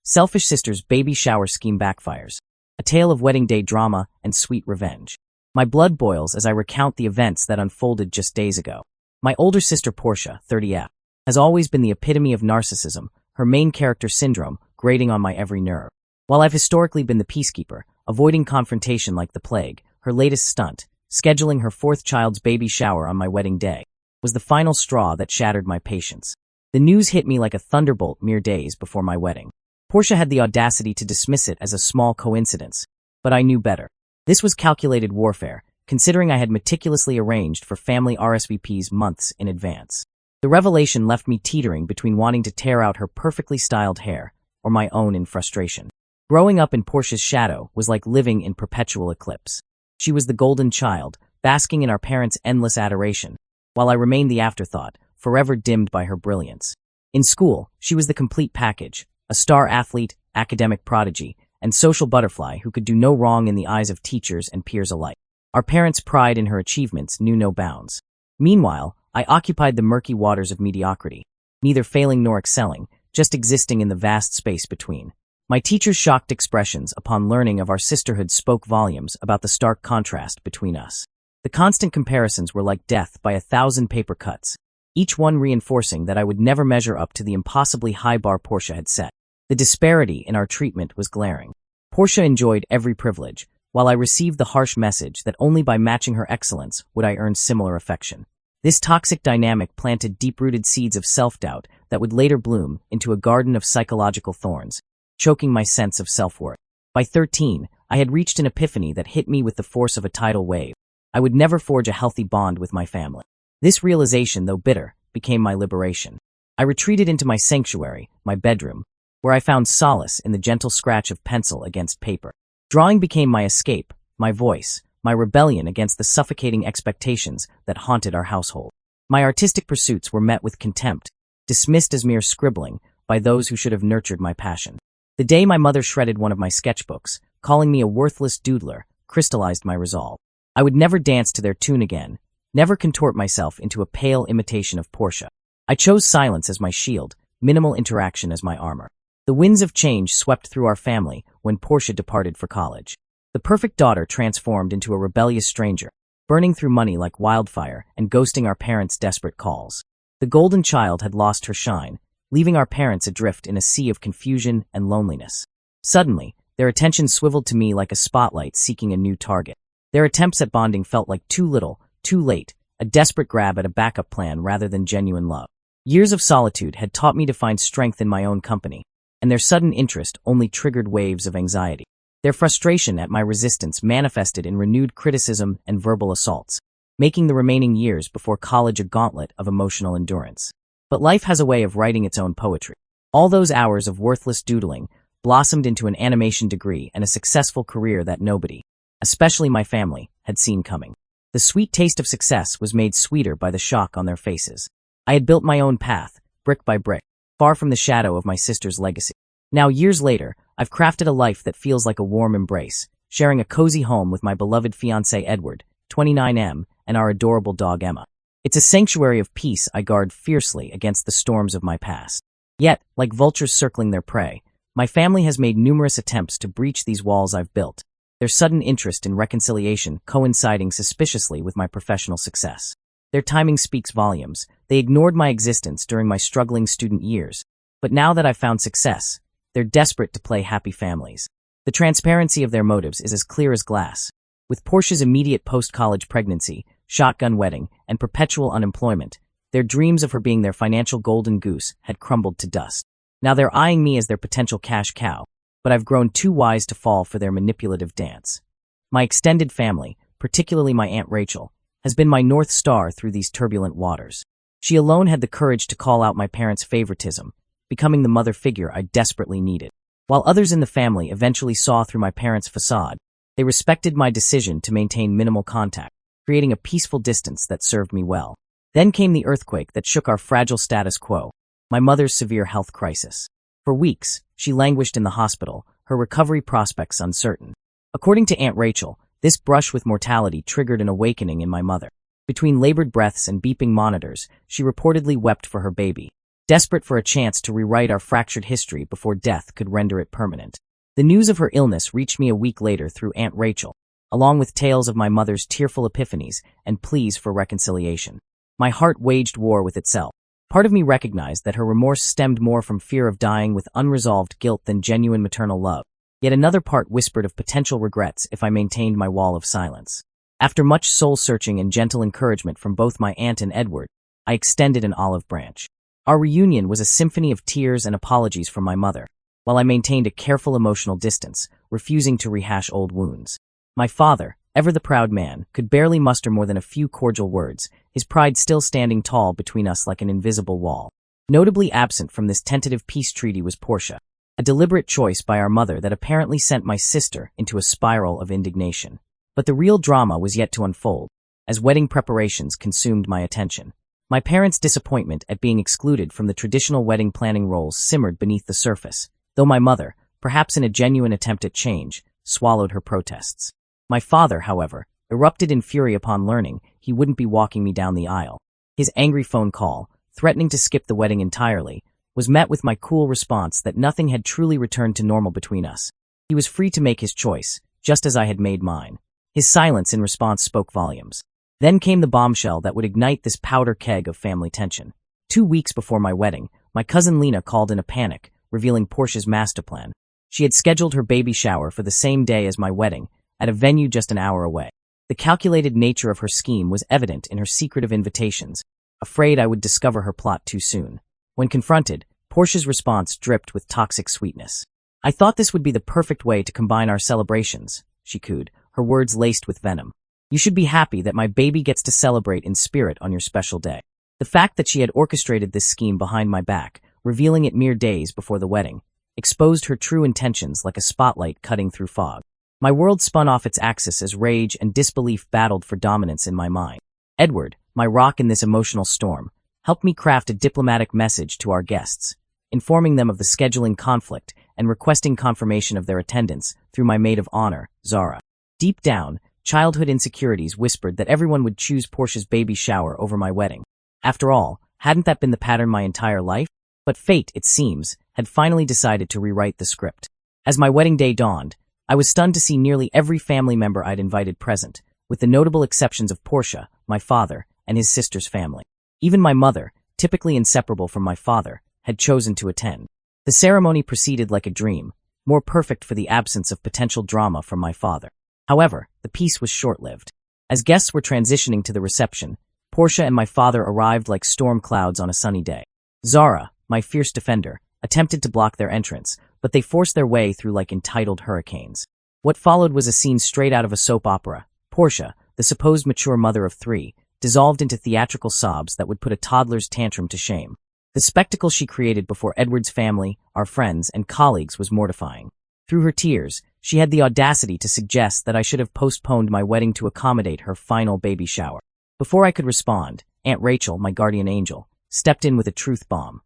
Selfish sister's baby shower scheme backfires. A tale of wedding day drama and sweet revenge. My blood boils as I recount the events that unfolded just days ago. My older sister Porsche, 30F, has always been the epitome of narcissism, her main character syndrome grating on my every nerve. While I've historically been the peacekeeper, avoiding confrontation like the plague, her latest stunt, scheduling her fourth child's baby shower on my wedding day, was the final straw that shattered my patience. The news hit me like a thunderbolt mere days before my wedding. Porsche had the audacity to dismiss it as a small coincidence, but I knew better. This was calculated warfare, considering I had meticulously arranged for family RSVPs months in advance. The revelation left me teetering between wanting to tear out her perfectly styled hair or my own in frustration. Growing up in Porsche's shadow was like living in perpetual eclipse. She was the golden child, basking in our parents' endless adoration, while I remained the afterthought, forever dimmed by her brilliance. In school, she was the complete package, a star athlete, academic prodigy, and social butterfly who could do no wrong in the eyes of teachers and peers alike. Our parents' pride in her achievements knew no bounds. Meanwhile, I occupied the murky waters of mediocrity, neither failing nor excelling, just existing in the vast space between. My teacher's shocked expressions upon learning of our sisterhood spoke volumes about the stark contrast between us. The constant comparisons were like death by 1,000 paper cuts, each one reinforcing that I would never measure up to the impossibly high bar Porsche had set. The disparity in our treatment was glaring. Porsche enjoyed every privilege, while I received the harsh message that only by matching her excellence would I earn similar affection. This toxic dynamic planted deep-rooted seeds of self-doubt that would later bloom into a garden of psychological thorns, choking my sense of self-worth. By 13, I had reached an epiphany that hit me with the force of a tidal wave. I would never forge a healthy bond with my family. This realization, though bitter, became my liberation. I retreated into my sanctuary, my bedroom, where I found solace in the gentle scratch of pencil against paper. Drawing became my escape, my voice, my rebellion against the suffocating expectations that haunted our household. My artistic pursuits were met with contempt, dismissed as mere scribbling by those who should have nurtured my passion. The day my mother shredded one of my sketchbooks, calling me a worthless doodler, crystallized my resolve. I would never dance to their tune again, never contort myself into a pale imitation of Porsche. I chose silence as my shield, minimal interaction as my armor. The winds of change swept through our family when Porsche departed for college. The perfect daughter transformed into a rebellious stranger, burning through money like wildfire and ghosting our parents' desperate calls. The golden child had lost her shine, leaving our parents adrift in a sea of confusion and loneliness. Suddenly, their attention swiveled to me like a spotlight seeking a new target. Their attempts at bonding felt like too little, too late, a desperate grab at a backup plan rather than genuine love. Years of solitude had taught me to find strength in my own company, and their sudden interest only triggered waves of anxiety. Their frustration at my resistance manifested in renewed criticism and verbal assaults, making the remaining years before college a gauntlet of emotional endurance. But life has a way of writing its own poetry. All those hours of worthless doodling blossomed into an animation degree and a successful career that nobody, especially my family, had seen coming. The sweet taste of success was made sweeter by the shock on their faces. I had built my own path, brick by brick, far from the shadow of my sister's legacy. Now, years later, I've crafted a life that feels like a warm embrace, sharing a cozy home with my beloved fiancé Edward, 29M, and our adorable dog Emma. It's a sanctuary of peace I guard fiercely against the storms of my past. Yet, like vultures circling their prey, my family has made numerous attempts to breach these walls I've built, their sudden interest in reconciliation coinciding suspiciously with my professional success. Their timing speaks volumes. They ignored my existence during my struggling student years, but now that I've found success, they're desperate to play happy families. The transparency of their motives is as clear as glass. With Porsche's immediate post-college pregnancy, shotgun wedding, and perpetual unemployment, their dreams of her being their financial golden goose had crumbled to dust. Now they're eyeing me as their potential cash cow, but I've grown too wise to fall for their manipulative dance. My extended family, particularly my Aunt Rachel, has been my North Star through these turbulent waters. She alone had the courage to call out my parents' favoritism, becoming the mother figure I desperately needed. While others in the family eventually saw through my parents' facade, they respected my decision to maintain minimal contact, creating a peaceful distance that served me well. Then came the earthquake that shook our fragile status quo, my mother's severe health crisis. For weeks, she languished in the hospital, her recovery prospects uncertain. According to Aunt Rachel, this brush with mortality triggered an awakening in my mother. Between labored breaths and beeping monitors, she reportedly wept for her baby, desperate for a chance to rewrite our fractured history before death could render it permanent. The news of her illness reached me a week later through Aunt Rachel, along with tales of my mother's tearful epiphanies and pleas for reconciliation. My heart waged war with itself. Part of me recognized that her remorse stemmed more from fear of dying with unresolved guilt than genuine maternal love. Yet another part whispered of potential regrets if I maintained my wall of silence. After much soul-searching and gentle encouragement from both my aunt and Edward, I extended an olive branch. Our reunion was a symphony of tears and apologies from my mother, while I maintained a careful emotional distance, refusing to rehash old wounds. My father, ever the proud man, could barely muster more than a few cordial words, his pride still standing tall between us like an invisible wall. Notably absent from this tentative peace treaty was Porsche, a deliberate choice by our mother that apparently sent my sister into a spiral of indignation. But the real drama was yet to unfold, as wedding preparations consumed my attention. My parents' disappointment at being excluded from the traditional wedding planning roles simmered beneath the surface, though my mother, perhaps in a genuine attempt at change, swallowed her protests. My father, however, erupted in fury upon learning he wouldn't be walking me down the aisle. His angry phone call, threatening to skip the wedding entirely, was met with my cool response that nothing had truly returned to normal between us. He was free to make his choice, just as I had made mine. His silence in response spoke volumes. Then came the bombshell that would ignite this powder keg of family tension. 2 weeks before my wedding, my cousin Lena called in a panic, revealing Porsche's master plan. She had scheduled her baby shower for the same day as my wedding, at a venue just an hour away. The calculated nature of her scheme was evident in her secretive invitations, afraid I would discover her plot too soon. When confronted, Porsche's response dripped with toxic sweetness. "I thought this would be the perfect way to combine our celebrations," she cooed, her words laced with venom. "You should be happy that my baby gets to celebrate in spirit on your special day." The fact that she had orchestrated this scheme behind my back, revealing it mere days before the wedding, exposed her true intentions like a spotlight cutting through fog. My world spun off its axis as rage and disbelief battled for dominance in my mind. Edward, my rock in this emotional storm, helped me craft a diplomatic message to our guests, informing them of the scheduling conflict and requesting confirmation of their attendance through my maid of honor, Zara. Deep down, childhood insecurities whispered that everyone would choose Porsche's baby shower over my wedding. After all, hadn't that been the pattern my entire life? But fate, it seems, had finally decided to rewrite the script. As my wedding day dawned, I was stunned to see nearly every family member I'd invited present, with the notable exceptions of Porsche, my father, and his sister's family. Even my mother, typically inseparable from my father, had chosen to attend. The ceremony proceeded like a dream, more perfect for the absence of potential drama from my father. However, the peace was short-lived. As guests were transitioning to the reception, Porsche and my father arrived like storm clouds on a sunny day. Zara, my fierce defender, attempted to block their entrance, but they forced their way through like entitled hurricanes. What followed was a scene straight out of a soap opera. Porsche, the supposed mature mother of 3, dissolved into theatrical sobs that would put a toddler's tantrum to shame. The spectacle she created before Edward's family, our friends, and colleagues was mortifying. Through her tears, she had the audacity to suggest that I should have postponed my wedding to accommodate her final baby shower. Before I could respond, Aunt Rachel, my guardian angel, stepped in with a truth bomb.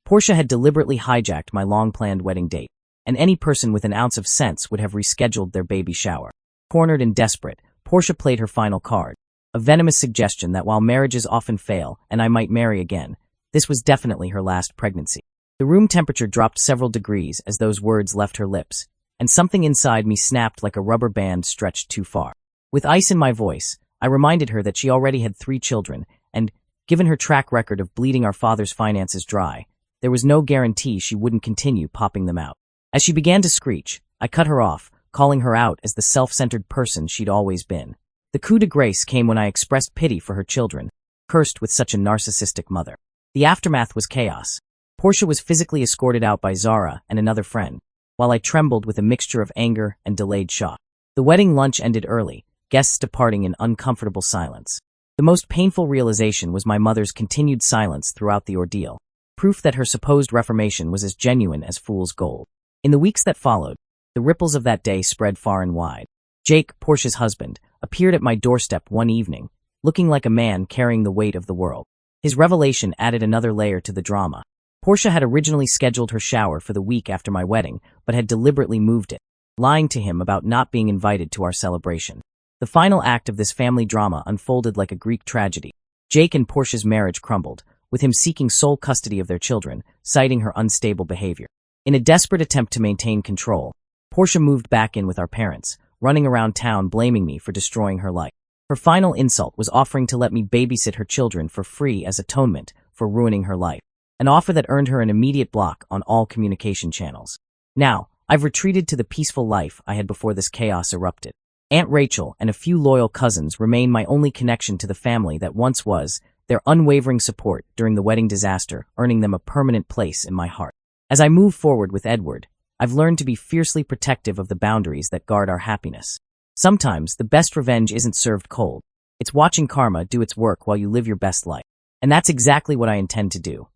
Porsche had deliberately hijacked my long-planned wedding date, and any person with an ounce of sense would have rescheduled their baby shower. Cornered and desperate, Porsche played her final card, a venomous suggestion that while marriages often fail and I might marry again, this was definitely her last pregnancy. The room temperature dropped several degrees as those words left her lips, and something inside me snapped like a rubber band stretched too far. With ice in my voice, I reminded her that she already had 3 children, and, given her track record of bleeding our father's finances dry, there was no guarantee she wouldn't continue popping them out. As she began to screech, I cut her off, calling her out as the self-centered person she'd always been. The coup de grace came when I expressed pity for her children, cursed with such a narcissistic mother. The aftermath was chaos. Porsche was physically escorted out by Zara and another friend, while I trembled with a mixture of anger and delayed shock. The wedding lunch ended early, guests departing in uncomfortable silence. The most painful realization was my mother's continued silence throughout the ordeal, proof that her supposed reformation was as genuine as fool's gold. In the weeks that followed, the ripples of that day spread far and wide. Jake, Porsche's husband, appeared at my doorstep one evening, looking like a man carrying the weight of the world. His revelation added another layer to the drama. Porsche had originally scheduled her shower for the week after my wedding, but had deliberately moved it, lying to him about not being invited to our celebration. The final act of this family drama unfolded like a Greek tragedy. Jake and Porsche's marriage crumbled, with him seeking sole custody of their children, citing her unstable behavior. In a desperate attempt to maintain control, Porsche moved back in with our parents, running around town blaming me for destroying her life. Her final insult was offering to let me babysit her children for free as atonement for ruining her life, an offer that earned her an immediate block on all communication channels. Now, I've retreated to the peaceful life I had before this chaos erupted. Aunt Rachel and a few loyal cousins remain my only connection to the family that once was, their unwavering support during the wedding disaster earning them a permanent place in my heart. As I move forward with Edward, I've learned to be fiercely protective of the boundaries that guard our happiness. Sometimes, the best revenge isn't served cold. It's watching karma do its work while you live your best life. And that's exactly what I intend to do.